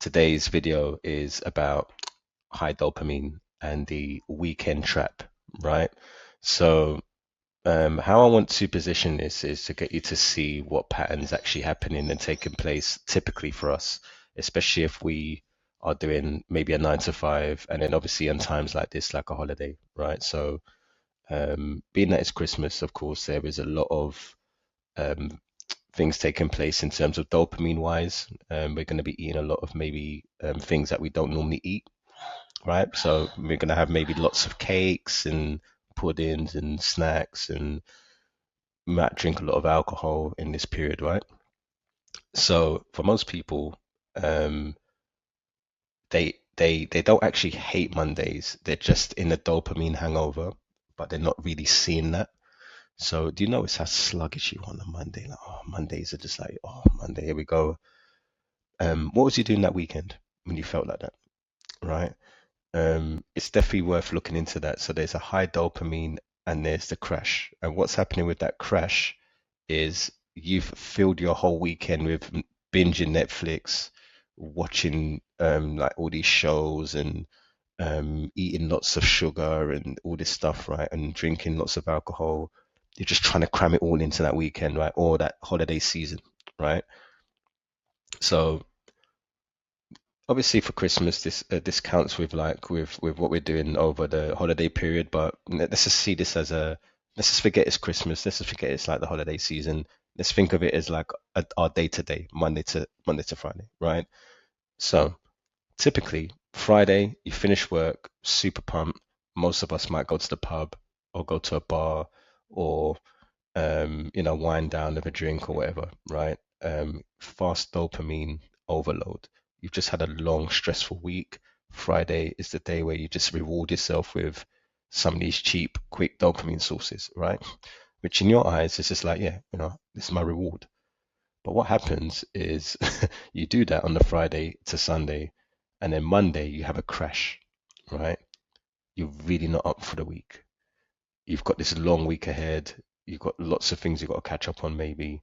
Today's video is about high dopamine and the weekend trap, right? So, how I want to position this is to get you to see what patterns actually happening and taking place typically for us, especially if we are doing maybe a 9 to 5, and then obviously on times like this, like a holiday, right? So, being that it's Christmas, of course, there is a lot of um, things taking place in terms of dopamine wise. We're going to be eating a lot of maybe things that we don't normally eat, right? So we're going to have maybe lots of cakes and puddings and snacks, and might drink a lot of alcohol in this period, right? So for most people, um, they don't actually hate Mondays. They're just in a dopamine hangover, but they're not really seeing that. So do you notice how sluggish you are on a Monday? Like, oh, Mondays are just like, oh, Monday, here we go. What was you doing that weekend when you felt like that, right? It's definitely worth looking into that. So there's a high dopamine and there's the crash. And what's happening with that crash is you've filled your whole weekend with binging Netflix, watching like all these shows and eating lots of sugar and all this stuff, right? And drinking lots of alcohol. You're just trying to cram it all into that weekend, right? Or that holiday season, right? So obviously for Christmas, this counts with like with what we're doing over the holiday period. But let's just see this as a let's just forget it's Christmas. Let's just forget it's like the holiday season. Let's think of it as like our day to day, Monday to Friday, right? So typically Friday, you finish work, super pumped. Most of us might go to the pub or go to a bar or wind down with a drink or whatever, right? Fast dopamine overload. You've just had a long, stressful week. Friday is the day where you just reward yourself with some of these cheap, quick dopamine sources, right? Which in your eyes is just like, yeah, this is my reward. But what happens is you do that on the Friday to Sunday, and then Monday you have a crash, right? You're really not up for the week. You've got this long week ahead. You've got lots of things you've got to catch up on, maybe,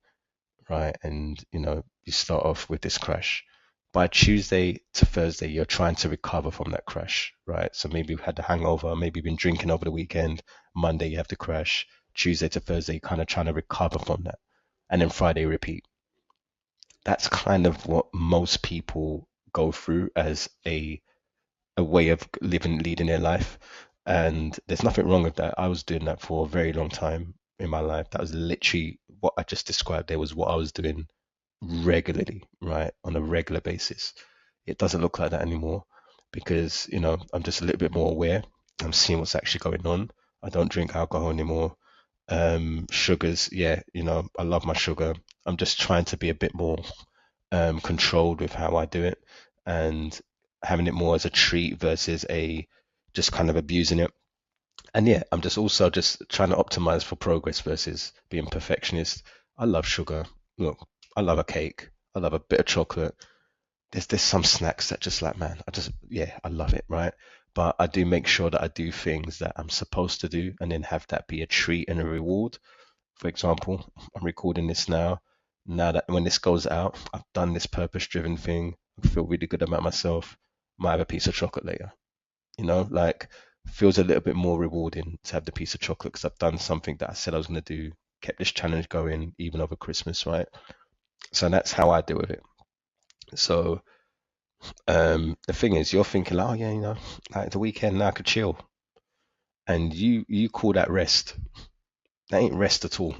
right? And you start off with this crash. By Tuesday to Thursday, you're trying to recover from that crash, right? So maybe you've had the hangover, maybe you've been drinking over the weekend. Monday, you have the crash. Tuesday to Thursday, you're kind of trying to recover from that. And then Friday, repeat. That's kind of what most people go through as a way of leading their life. And there's nothing wrong with that. I was doing that for a very long time in my life. That was literally what I just described there was what I was doing regularly, right? On a regular basis. It doesn't look like that anymore because, I'm just a little bit more aware. I'm seeing what's actually going on. I don't drink alcohol anymore. Sugars, yeah, I love my sugar. I'm just trying to be a bit more controlled with how I do it and having it more as a treat versus a just kind of abusing it. And yeah, I'm just also just trying to optimize for progress versus being perfectionist. I love sugar. Look, I love a cake. I love a bit of chocolate. There's some snacks that just like, man, I love it, right? But I do make sure that I do things that I'm supposed to do and then have that be a treat and a reward. For example, I'm recording this now. Now that when this goes out, I've done this purpose-driven thing. I feel really good about myself. Might have a piece of chocolate later. Like feels a little bit more rewarding to have the piece of chocolate because I've done something that I said I was going to do, kept this challenge going even over Christmas, right? So that's how I deal with it. So the thing is, you're thinking, oh yeah, like the weekend now I could chill, and you call that rest. That ain't rest at all.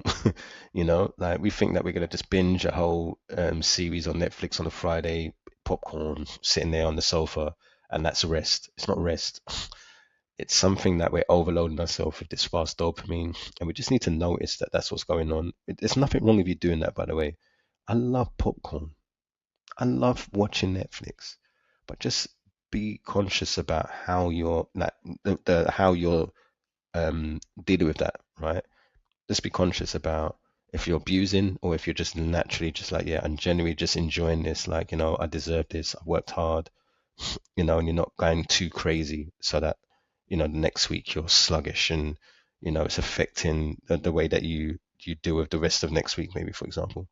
Like we think that we're gonna just binge a whole series on Netflix on a Friday, popcorn, sitting there on the sofa, and that's rest. It's not rest. It's something that we're overloading ourselves with this fast dopamine, and we just need to notice that that's what's going on. There's nothing wrong with you doing that, by the way. I love popcorn. I love watching Netflix, but just be conscious about how you're like how you're dealing with that, right? Just be conscious about if you're abusing or if you're just naturally just like, yeah, I'm genuinely just enjoying this. Like, I deserve this. I've worked hard, and you're not going too crazy so that, the next week you're sluggish and, it's affecting the way that you deal with the rest of next week, maybe, for example.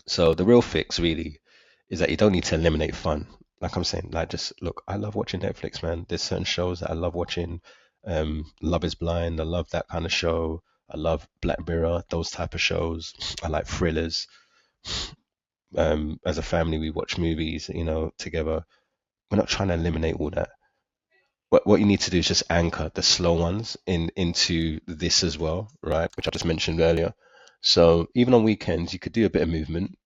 So the real fix really is that you don't need to eliminate fun. Like I'm saying, like just look, I love watching Netflix, man. There's certain shows that I love watching. Love is Blind, I love that kind of show. I love Black Mirror, those type of shows. I like thrillers. As a family, we watch movies, together. We're not trying to eliminate all that. What you need to do is just anchor the slow ones into this as well, right? Which I just mentioned earlier. So even on weekends, you could do a bit of movement.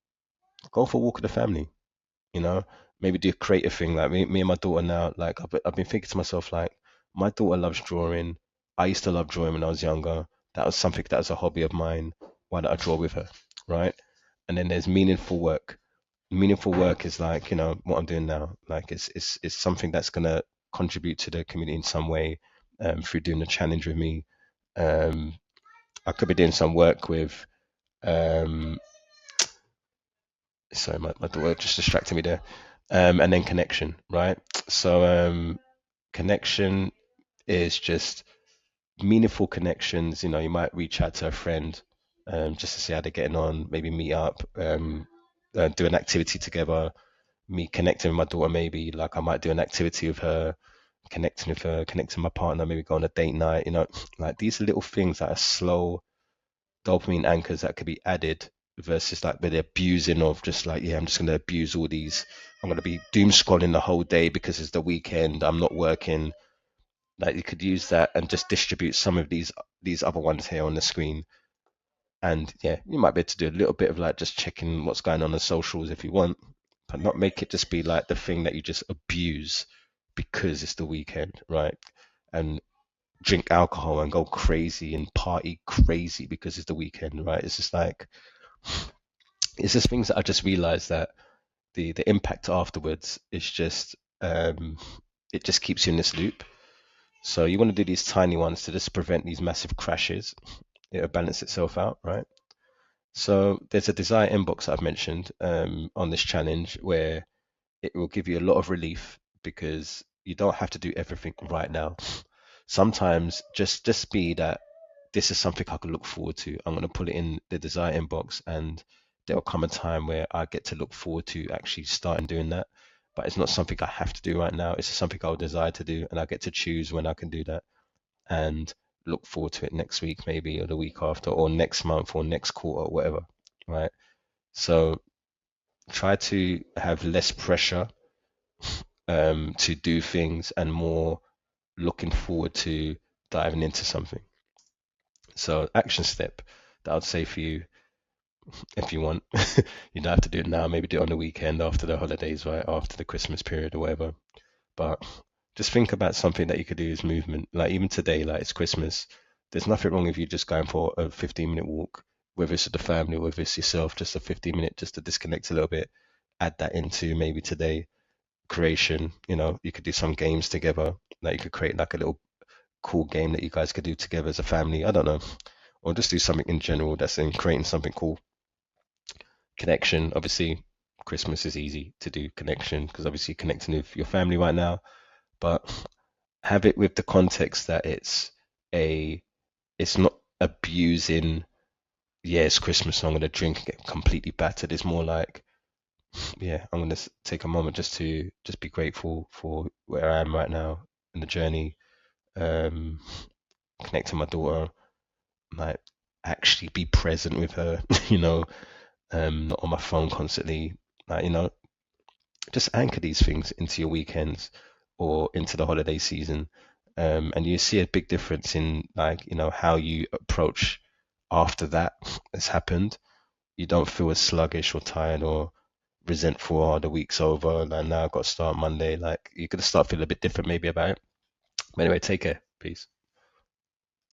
Go for a walk with the family, you know, maybe do a creative thing. Like me and my daughter now, like I've been thinking to myself, like my daughter loves drawing. I used to love drawing when I was younger. That was something that was a hobby of mine. Why don't I draw with her, right? And then there's meaningful work. Meaningful work is like, what I'm doing now. Like it's something that's gonna contribute to the community in some way, through doing a challenge with me. Um, I could be doing some work with, um, sorry, my daughter just distracted me there. And then connection, right? So connection is just meaningful connections. You might reach out to a friend, just to see how they're getting on, maybe meet up, do an activity together. Me connecting with my daughter, maybe like I might do an activity with her, connecting with her, connecting with my partner, maybe go on a date night. Like these little things that are slow dopamine anchors that could be added versus like the abusing of just like, yeah, I'm just going to abuse all these. I'm going to be doom scrolling the whole day because it's the weekend. I'm not working. Like you could use that and just distribute some of these other ones here on the screen. And yeah, you might be able to do a little bit of like just checking what's going on socials if you want, but not make it just be like the thing that you just abuse because it's the weekend, right? And drink alcohol and go crazy and party crazy because it's the weekend, right? It's just like it's just things that I just realized that the impact afterwards is just it just keeps you in this loop. So you want to do these tiny ones to just prevent these massive crashes. It'll balance itself out, right? So there's a desire inbox that I've mentioned on this challenge where it will give you a lot of relief because you don't have to do everything right now. Sometimes just be that this is something I can look forward to. I'm going to put it in the desire inbox and there will come a time where I get to look forward to actually starting doing that. But it's not something I have to do right now. It's just something I would desire to do and I get to choose when I can do that and look forward to it next week maybe or the week after or next month or next quarter or whatever. Right. So try to have less pressure to do things and more looking forward to diving into something. So action step that I'd say for you, if you want, you don't have to do it now. Maybe do it on the weekend after the holidays, right? After the Christmas period or whatever. But just think about something that you could do as movement. Like even today, like it's Christmas. There's nothing wrong with you just going for a 15-minute walk, whether it's with the family or whether it's yourself, just a 15-minute just to disconnect a little bit. Add that into maybe today creation. You could do some games together. Like you could create like a little cool game that you guys could do together as a family. I don't know. Or just do something in general that's in creating something cool. Connection, obviously, Christmas is easy to do connection because obviously connecting with your family right now, but have it with the context that it's not abusing, yeah, it's Christmas, so I'm going to drink and get completely battered. It's more like, yeah, I'm going to take a moment just to just be grateful for where I am right now in the journey, um, connect to my daughter, like actually be present with her, not on my phone constantly. Like, just anchor these things into your weekends or into the holiday season. And you see a big difference in like, how you approach after that has happened. You don't feel as sluggish or tired or resentful, oh, the week's over, like now I've got to start Monday. Like you're gonna start feeling a bit different maybe about it. But anyway, take care. Peace.